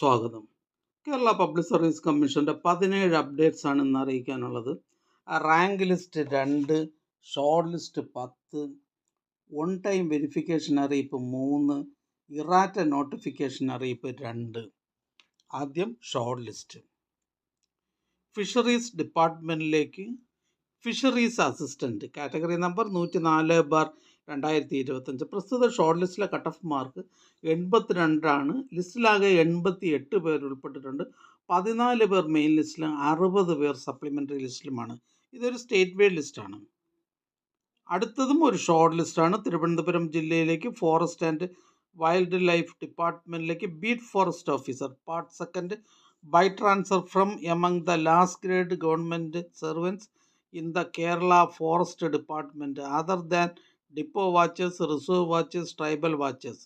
സ്വാഗതം. Kerala public service കമ്മീഷൻ്റെ 17 updates ആണ് ഇന്ന് അറിയിക്കാനുള്ളത്. Rank list 2, shortlist 10, on time verification അറിയിപ്പ് 3, ഇറാറ്റ നോട്ടിഫിക്കേഷൻ അറിയിപ്പ് 2. ആദ്യം ഷോർട്ട് ലിസ്റ്റ്. ഫിഷറീസ് ഡിപ്പാർട്ട്മെൻറ്റിലേക്ക് ഫിഷറീസ് അസിസ്റ്റൻറ്റ് കാറ്റഗറി നമ്പർ 104/2025. പ്രസ്തുത ഷോർട്ട് ലിസ്റ്റിലെ കട്ട് ഓഫ് മാർക്ക് 82 ലിസ്റ്റിലാകെ 88 പേർ ഉൾപ്പെട്ടിട്ടുണ്ട്. 14 പേർ മെയിൻ ലിസ്റ്റിലും 60 പേർ സപ്ലിമെൻ്ററി ലിസ്റ്റിലുമാണ്. ഇതൊരു സ്റ്റേറ്റ് വൈഡ് ലിസ്റ്റാണ്. അടുത്തതും ഒരു ഷോർട്ട് ലിസ്റ്റാണ്. തിരുവനന്തപുരം ജില്ലയിലേക്ക് ഫോറസ്റ്റ് ആൻഡ് വൈൽഡ് ലൈഫ് ഡിപ്പാർട്ട്മെൻറ്റിലേക്ക് beat forest officer part second by transfer from among the last grade government servants in the Kerala Forest Department other than Depot Watchers, Reserve Watchers, Tribal Watchers.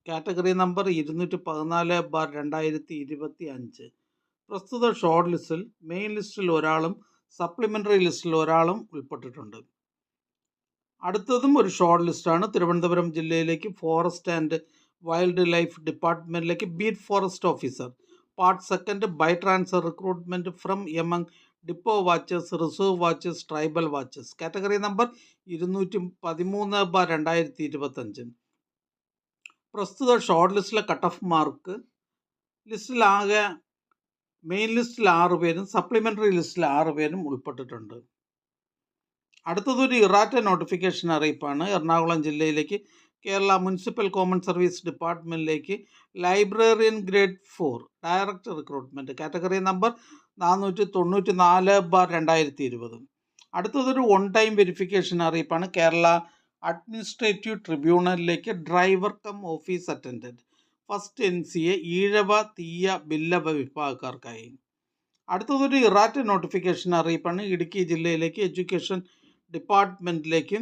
Category number 214/2025. പ്രസ്തുത short ലിസ്റ്റിൽ main ലിസ്റ്റിൽ ഒരാളും supplementary ലിസ്റ്റിൽ ഒരാളും ഉൾപ്പെട്ടിട്ടുണ്ട്. അടുത്തതും ഒരു short ലിസ്റ്റാണ്. തിരുവനന്തപുരം ജില്ലയിലേക്ക് ഫോറസ്റ്റ് ആൻഡ് വൈൽഡ് ലൈഫ് ഡിപ്പാർട്ട്മെൻറ്റിലേക്ക് beat forest officer part second by transfer recruitment from among depot watchers, reserve watchers, tribal watchers. Category number 213/2025. പ്രസ്തുത ഷോർട്ട് ലിസ്റ്റിലെ കട്ട് ഓഫ് മാർക്ക് ലിസ്റ്റിലാകെ മെയിൻ ലിസ്റ്റിൽ 6 പേരും സപ്ലിമെൻ്ററി ലിസ്റ്റിൽ 6 പേരും ഉൾപ്പെട്ടിട്ടുണ്ട്. അടുത്തതൊരു ഇറാറ്റ നോട്ടിഫിക്കേഷൻ അറിയിപ്പാണ്. എറണാകുളം ജില്ലയിലേക്ക് കേരള മുനിസിപ്പൽ കോമൺ സർവീസ് ഡിപ്പാർട്ട്മെൻറ്റിലേക്ക് librarian grade 4 direct recruitment category number 494/2020. അടുത്തതൊരു ഓൺ ടൈം വെരിഫിക്കേഷൻ അറിയിപ്പാണ്. കേരള അഡ്മിനിസ്ട്രേറ്റീവ് ട്രിബ്യൂണലിലേക്ക് driver cum office attendant first NCA Ezhava Thiyya Billava വിഭാഗക്കാർക്കായി. അടുത്തതൊരു ഇറാറ്റ നോട്ടിഫിക്കേഷൻ അറിയിപ്പാണ്. ഇടുക്കി ജില്ലയിലേക്ക് എഡ്യൂക്കേഷൻ ഡിപ്പാർട്ട്മെൻറ്റിലേക്ക്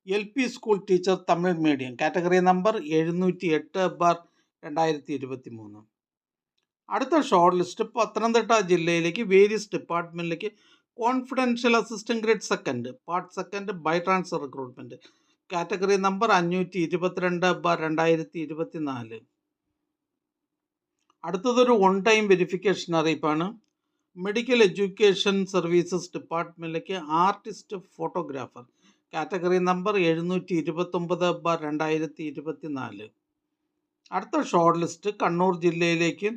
LP school teacher Tamil medium category number 708/2023. അടുത്ത ഷോർട്ട് ലിസ്റ്റ് പത്തനംതിട്ട ജില്ലയിലേക്ക് വേരിയസ് ഡിപ്പാർട്ട്മെൻറ്റിലേക്ക് confidential assistant grade second part second by transfer recruitment category number 522/2024. അടുത്തതൊരു ഓൺ ടൈം വെരിഫിക്കേഷൻ അറിയിപ്പാണ്. മെഡിക്കൽ എഡ്യൂക്കേഷൻ സർവീസസ് ഡിപ്പാർട്ട്മെൻറ്റിലേക്ക് ആർട്ടിസ്റ്റ് ഫോട്ടോഗ്രാഫർ കാറ്റഗറി നമ്പർ 729/2024. അടുത്ത short list Kannur ജില്ലയിലേക്ക്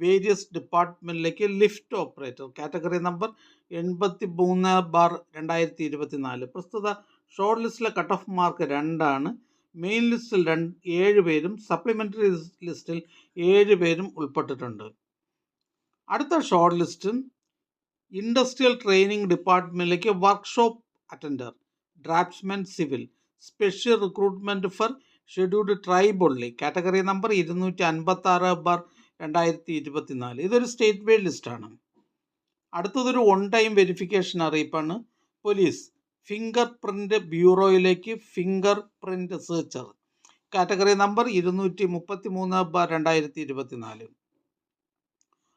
various ഡിപ്പാർട്ട്മെൻറ്റിലേക്ക് lift operator category number 83/2024. പ്രസ്തുത short ലിസ്റ്റിലെ കട്ട് ഓഫ് മാർക്ക് 2. മെയിൻ ലിസ്റ്റിൽ 7 പേരും സപ്ലിമെൻ്ററി ലിസ്റ്റിൽ 7 പേരും ഉൾപ്പെട്ടിട്ടുണ്ട്. അടുത്ത ഷോർട്ട് ലിസ്റ്റ് ഇൻഡസ്ട്രിയൽ ട്രെയിനിങ് ഡിപ്പാർട്ട്മെൻറ്റിലേക്ക് workshop attender draftsman civil special recruitment for scheduled tribe only category number 256/2024. ഇതൊരു സ്റ്റേറ്റ് വൈഡ് ലിസ്റ്റാണ്. അടുത്തതൊരു ഓൺ ടൈം വെരിഫിക്കേഷൻ അറിയിപ്പാണ്. പോലീസ് ഫിംഗർ പ്രിൻ്റ് ബ്യൂറോയിലേക്ക് finger print searcher category number 233/2024.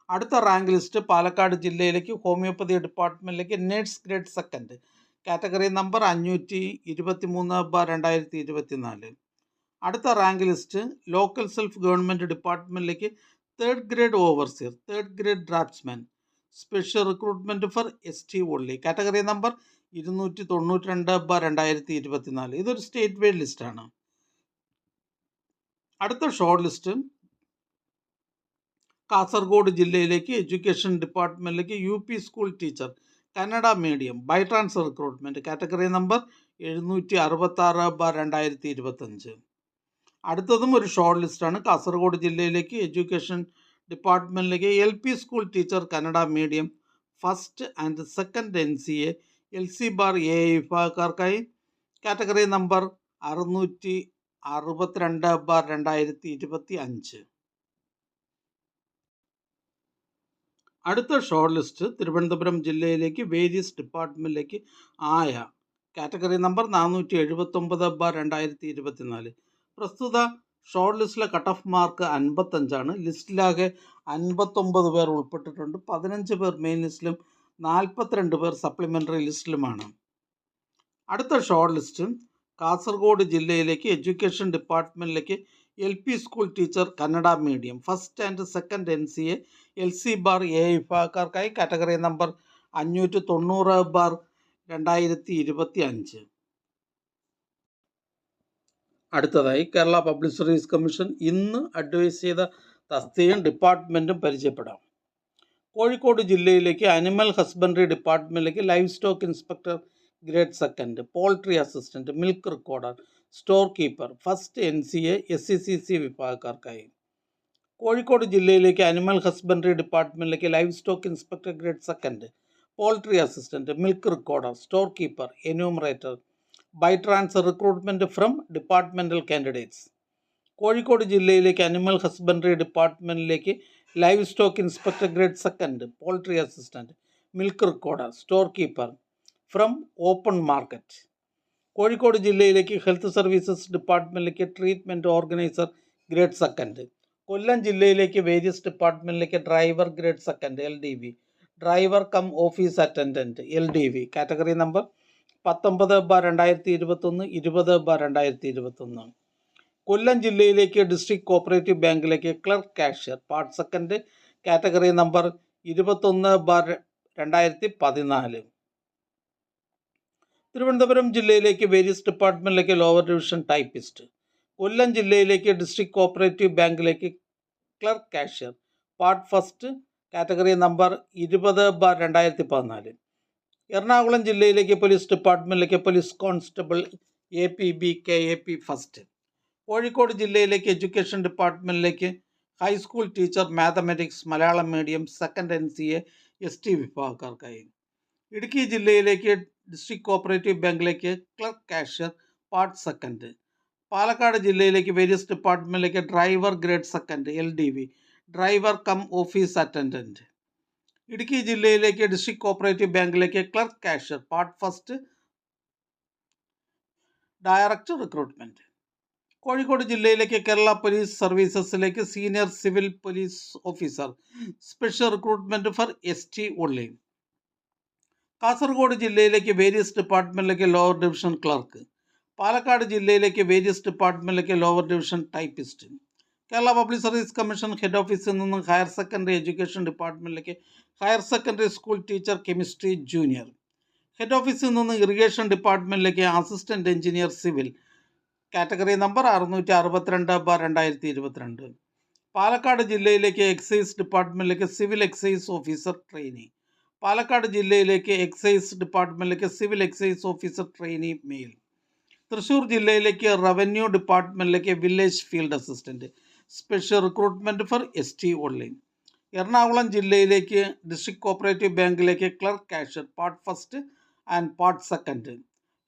അടുത്ത റാങ്ക് ലിസ്റ്റ് പാലക്കാട് ജില്ലയിലേക്ക് homoeopathy ഡിപ്പാർട്ട്മെൻറ്റിലേക്ക് nurse grade second category number 523/2024. അടുത്ത rank list local self government ഡിപ്പാർട്ട്മെൻറ്റിലേക്ക് third grade overseer third grade draftsman special recruitment for ST only category number 292/2024. ഇതൊരു state wide ലിസ്റ്റാണ്. അടുത്ത short list Kasaragod ജില്ലയിലേക്ക് education ഡിപ്പാർട്ട്മെൻറ്റിലേക്ക് UP school teacher Kannada medium by transfer recruitment category number 766/2025. അടുത്തതും ഒരു short ലിസ്റ്റാണ്. കാസർഗോഡ് ജില്ലയിലേക്ക് എഡ്യൂക്കേഷൻ ഡിപ്പാർട്ട്മെൻറ്റിലേക്ക് LP school teacher Kannada medium first and second NCA LC bar A വിഭാഗക്കാർക്കായി കാറ്റഗറി നമ്പർ 662/2025. അടുത്ത ഷോർട്ട് ലിസ്റ്റ് തിരുവനന്തപുരം ജില്ലയിലേക്ക് വേരിയസ് ഡിപ്പാർട്ട്മെൻറ്റിലേക്ക് ആയ കാറ്റഗറി നമ്പർ 479/2024. പ്രസ്തുത ഷോർട്ട് ലിസ്റ്റിലെ കട്ട് ഓഫ് മാർക്ക് 55. ലിസ്റ്റിലാകെ 59 പേർ ഉൾപ്പെട്ടിട്ടുണ്ട്. 15 പേർ മെയിൻ ലിസ്റ്റിലും 42 പേർ സപ്ലിമെൻ്ററി ലിസ്റ്റിലുമാണ്. അടുത്ത ഷോർട്ട് ലിസ്റ്റ് കാസർഗോഡ് ജില്ലയിലേക്ക് എഡ്യൂക്കേഷൻ ഡിപ്പാർട്ട്മെൻറ്റിലേക്ക് LP school teacher Kannada medium first and second NCA LC bar A വിഭാഗക്കാർക്കായി കാറ്റഗറി നമ്പർ 590 ബാർ 2025. അടുത്തതായി കേരള പബ്ലിക് സർവീസ് കമ്മീഷൻ ഇന്ന് അഡ്വൈസ് ചെയ്ത തസ്തികയും ഡിപ്പാർട്ട്മെൻറ്റും പരിചയപ്പെടാം. കോഴിക്കോട് ജില്ലയിലേക്ക് അനിമൽ ഹസ്ബൻഡറി ഡിപ്പാർട്ട്മെൻറ്റിലേക്ക് livestock inspector grade second, poultry assistant, milk recorder, store keeper first NCA SCCC വിഭാഗക്കാർക്കായി. കോഴിക്കോട് ജില്ലയിലേക്ക് അനിമൽ ഹസ്ബൻഡറി ഡിപ്പാർട്ട്മെൻറ്റിലേക്ക് livestock inspector grade second, poultry assistant, milk recorder, store keeper, enumerator by transfer recruitment from departmental candidates. Kozhikode ജില്ലയിലേക്ക് animal husbandry ഡിപ്പാർട്ട്മെൻറ്റിലേക്ക് livestock inspector grade second, poultry assistant, milk recorder, store keeper from open market. Kozhikode ജില്ലയിലേക്ക് health services ഡിപ്പാർട്ട്മെൻറ്റിലേക്ക് treatment organiser grade second. Kollam ജില്ലയിലേക്ക് various ഡിപ്പാർട്ട്മെൻറ്റിലേക്ക് driver grade second LDV, driver cum office attendant LDV, category number 19/2021, 20/2021. Kollam ജില്ലയിലേക്ക് district cooperative ബാങ്കിലേക്ക് clerk cashier part second, category number 21/2014. Thiruvananthapuram ജില്ലയിലേക്ക് various ഡിപ്പാർട്ട്മെൻറ്റിലേക്ക് lower division typist. Kollam ജില്ലയിലേക്ക് district cooperative ബാങ്കിലേക്ക് clerk cashier part first, category number 20/2014. Ernakulam ജില്ലയിലേക്ക് police ഡിപ്പാർട്ട്മെൻറ്റിലേക്ക് police constable APB KAP first. Kozhikode ജില്ലയിലേക്ക് education ഡിപ്പാർട്ട്മെൻറ്റിലേക്ക് high school teacher mathematics Malayalam medium second NCA ST വിഭാഗക്കാർക്കായി. ഇടുക്കി ജില്ലയിലേക്ക് ഡിസ്ട്രിക്ട് കോപ്പറേറ്റീവ് ബാങ്കിലേക്ക് clerk cashier part second. Palakkad ജില്ലയിലേക്ക് വേരിയസ് ഡിപ്പാർട്ട്മെൻറ്റിലേക്ക് driver grade second LDV, driver cum office attendant. Idukki ജില്ലയിലേക്ക് ഡിസ്ട്രിക്ട് കോപ്പറേറ്റീവ് ബാങ്കിലേക്ക് clerk cashier part first, director recruitment. Kozhikode ജില്ലയിലേക്ക് Kerala police സർവീസസിലേക്ക് senior civil police officer special recruitment for ST only. Kasaragod ജില്ലയിലേക്ക് various ഡിപ്പാർട്ട്മെൻറ്റിലേക്ക് lower division clerk. Palakkad ജില്ലയിലേക്ക് various ഡിപ്പാർട്ട്മെൻറ്റിലേക്ക് lower division typist. Kerala public service commission head ഓഫീസിൽ നിന്നും ഹയർ സെക്കൻഡറി എഡ്യൂക്കേഷൻ ഡിപ്പാർട്ട്മെൻറ്റിലേക്ക് higher secondary school teacher chemistry junior. Head ഓഫീസിൽ നിന്ന് irrigation ഡിപ്പാർട്ട്മെൻറ്റിലേക്ക് assistant engineer civil, category number 662/2022. Palakkad ജില്ലയിലേക്ക് എക്സൈസ് ഡിപ്പാർട്ട്മെൻറ്റിലേക്ക് civil excise officer trainee. Palakkad ജില്ലയിലേക്ക് എക്സൈസ് ഡിപ്പാർട്ട്മെൻറ്റിലേക്ക് civil excise officer trainee mail. Thrissur ജില്ലയിലേക്ക് റവന്യൂ ഡിപ്പാർട്ട്മെൻറ്റിലേക്ക് village field assistant special recruitment for ST only. Ernakulam ജില്ലയിലേക്ക് ഡിസ്ട്രിക്ട് കോപ്പറേറ്റീവ് ബാങ്കിലേക്ക് clerk cashier part first and part second.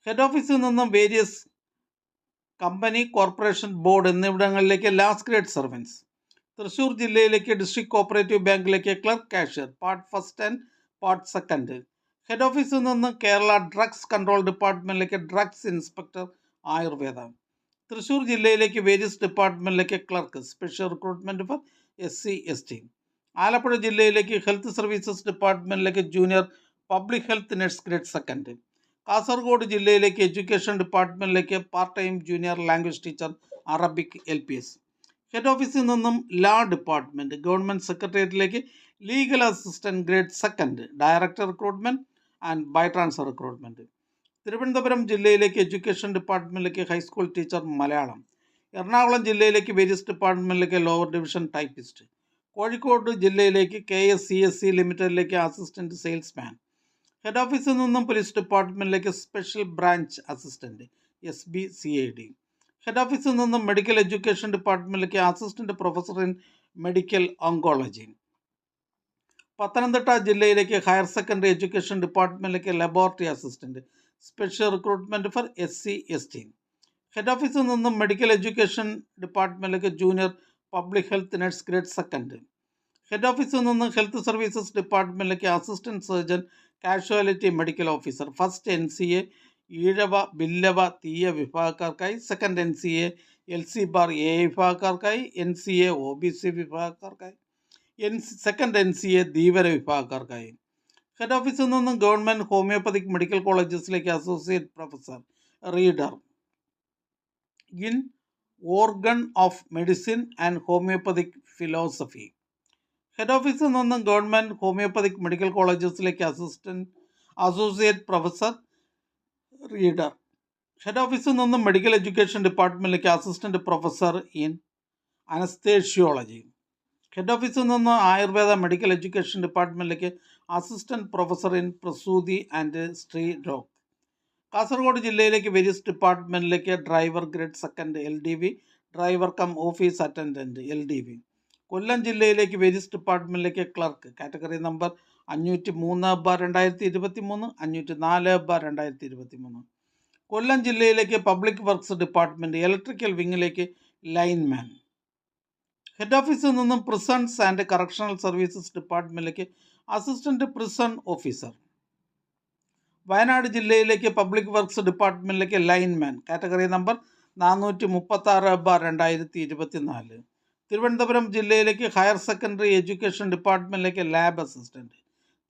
Head ഓഫീസിൽ നിന്നും വേരിയസ് കമ്പനി കോർപ്പറേഷൻ ബോർഡ് എന്നിവിടങ്ങളിലേക്ക് last grade servants. Thrissur ജില്ലയിലേക്ക് district cooperative ബാങ്കിലേക്ക് clerk cashier part first and part second. Head ഓഫീസിൽ നിന്ന് Kerala drugs control ഡിപ്പാർട്ട്മെൻറ്റിലേക്ക് ഡ്രഗ്സ് ഇൻസ്പെക്ടർ ആയുർവേദ. തൃശ്ശൂർ ജില്ലയിലേക്ക് വേരിയസ് ഡിപ്പാർട്ട്മെൻറ്റിലേക്ക് clerk special recruitment for SC ST. Alappuzha ജില്ലയിലേക്ക് ഹെൽത്ത് സർവീസസ് ഡിപ്പാർട്ട്മെൻറ്റിലേക്ക് junior public health nurse grade second. Kasaragod ജില്ലയിലേക്ക് എഡ്യൂക്കേഷൻ ഡിപ്പാർട്ട്മെൻറ്റിലേക്ക് part time junior language teacher Arabic LPS. Head ഓഫീസിൽ നിന്നും ലാ ഡിപ്പാർട്ട്മെൻറ്റ് ഗവൺമെൻറ് സെക്രട്ടേറിയറ്റിലേക്ക് legal assistant grade second, director recruitment and by transfer recruitment. Thiruvananthapuram ജില്ലയിലേക്ക് education ഡിപ്പാർട്ട്മെൻറ്റിലേക്ക് high school teacher Malayalam. Ernakulam ജില്ലയിലേക്ക് various ഡിപ്പാർട്ട്മെൻറ്റിലേക്ക് lower division typist. Kozhikode ജില്ലയിലേക്ക് KSCSC ലിമിറ്റഡിലേക്ക് അസിസ്റ്റൻറ്റ് സെയിൽസ്മാൻ. ഹെഡ് ഓഫീസിൽ നിന്നും പോലീസ് ഡിപ്പാർട്ട്മെൻറ്റിലേക്ക് special branch assistant SBCID. Head ഓഫീസിൽ നിന്നും മെഡിക്കൽ എഡ്യൂക്കേഷൻ ഡിപ്പാർട്ട്മെൻറ്റിലേക്ക് assistant professor in medical oncology. Pathanamthitta ജില്ലയിലേക്ക് ഹയർ സെക്കൻഡറി എഡ്യൂക്കേഷൻ ഡിപ്പാർട്ട്മെൻറ്റിലേക്ക് laboratory assistant special recruitment for SC ST. Head ഓഫീസിൽ നിന്നും മെഡിക്കൽ എഡ്യൂക്കേഷൻ ഡിപ്പാർട്ട്മെൻറ്റിലേക്ക് junior public health nurse grade second. Head ഓഫീസിൽ നിന്ന് ഹെൽത്ത് സർവീസസ് ഡിപ്പാർട്ട്മെൻറ്റിലേക്ക് assistant surgeon casualty medical officer first NCA Ezhava Billava Thiyya വിഭാഗക്കാർക്കായി, second NCA LC bar A വിഭാഗക്കാർക്കായി, NCA OBC വിഭാഗക്കാർക്കായി, second NCA Dheevara വിഭാഗക്കാർക്കായി. ഹെഡ് ഓഫീസിൽ നിന്നും ഗവൺമെൻറ് ഹോമിയോപ്പതിക് മെഡിക്കൽ കോളേജസിലേക്ക് associate professor reader in organon of medicine and homoeopathic philosophy. Head ഓഫീസിൽ നിന്നും government homoeopathic medical കോളേജസിലേക്ക് അസോസിയേറ്റ് പ്രൊഫസർ റീഡർ. ഹെഡ് ഓഫീസിൽ നിന്നും മെഡിക്കൽ എഡ്യൂക്കേഷൻ ഡിപ്പാർട്ട്മെൻറ്റിലേക്ക് assistant professor in anaesthesiology. Head ഓഫീസിൽ നിന്ന് ആയുർവേദ മെഡിക്കൽ എഡ്യൂക്കേഷൻ ഡിപ്പാർട്ട്മെൻറ്റിലേക്ക് അസിസ്റ്റൻറ്റ് പ്രൊഫസർ ഇൻ പ്രസൂതി ആൻഡ് സ്ത്രീ രോഗ്. കാസർഗോഡ് ജില്ലയിലേക്ക് വേരിയസ് ഡിപ്പാർട്ട്മെൻറ്റിലേക്ക് driver grade second LDV, driver cum office attendant LDV. Kollam ജില്ലയിലേക്ക് വേരിയസ് ഡിപ്പാർട്ട്മെൻറ്റിലേക്ക് ക്ലർക്ക് കാറ്റഗറി നമ്പർ 503/2023, 504/2023. കൊല്ലം ജില്ലയിലേക്ക് പബ്ലിക് വർക്ക്സ് ഡിപ്പാർട്ട്മെൻറ്റ് ഇലക്ട്രിക്കൽ വിങ്ങിലേക്ക് ലൈൻമാൻ. ഹെഡ് ഓഫീസിൽ നിന്നും പ്രിസൺസ് ആൻഡ് കറക്ഷണൽ സർവീസസ് ഡിപ്പാർട്ട്മെൻറ്റിലേക്ക് അസിസ്റ്റൻറ്റ് പ്രിസൺ ഓഫീസർ. വയനാട് ജില്ലയിലേക്ക് പബ്ലിക് വർക്ക്സ് ഡിപ്പാർട്ട്മെൻറ്റിലേക്ക് ലൈൻമാൻ കാറ്റഗറി നമ്പർ 436/2024. തിരുവനന്തപുരം ജില്ലയിലേക്ക് ഹയർ സെക്കൻഡറി എഡ്യൂക്കേഷൻ ഡിപ്പാർട്ട്മെൻറ്റിലേക്ക് ലാബ് അസിസ്റ്റൻറ്റ്.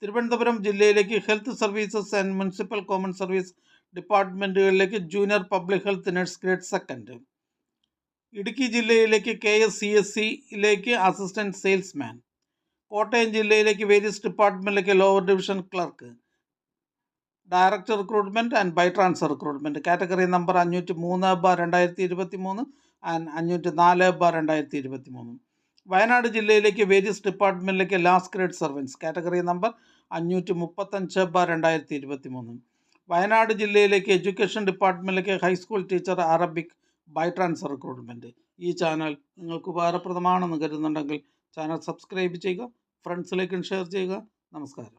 തിരുവനന്തപുരം ജില്ലയിലേക്ക് health services and municipal common service ഡിപ്പാർട്ട്മെൻറ്റുകളിലേക്ക് junior public health nurse grade second. Idukki ജില്ലയിലേക്ക് KSCSCയിലേക്ക് അസിസ്റ്റൻറ്റ് സെയിൽസ്മാൻ. കോട്ടയം ജില്ലയിലേക്ക് വേരിയസ് ഡിപ്പാർട്ട്മെൻറ്റിലേക്ക് lower division clerk, director recruitment and by transfer recruitment category number 503/2023 and 504/2023. Wayanad ജില്ലയിലേക്ക് various ഡിപ്പാർട്ട്മെൻറ്റിലേക്ക് last grade servants category number 535/2023. Wayanad ജില്ലയിലേക്ക് education ഡിപ്പാർട്ട്മെൻറ്റിലേക്ക് high school teacher Arabic by transfer recruitment. ഈ channel നിങ്ങൾക്ക് ഉപകാരപ്രദമാണെന്ന് കരുതുന്നുണ്ടെങ്കിൽ ചാനൽ സബ്സ്ക്രൈബ് ചെയ്യുക, ഫ്രണ്ട്സിലേക്കും ഷെയർ ചെയ്യുക. നമസ്കാരം.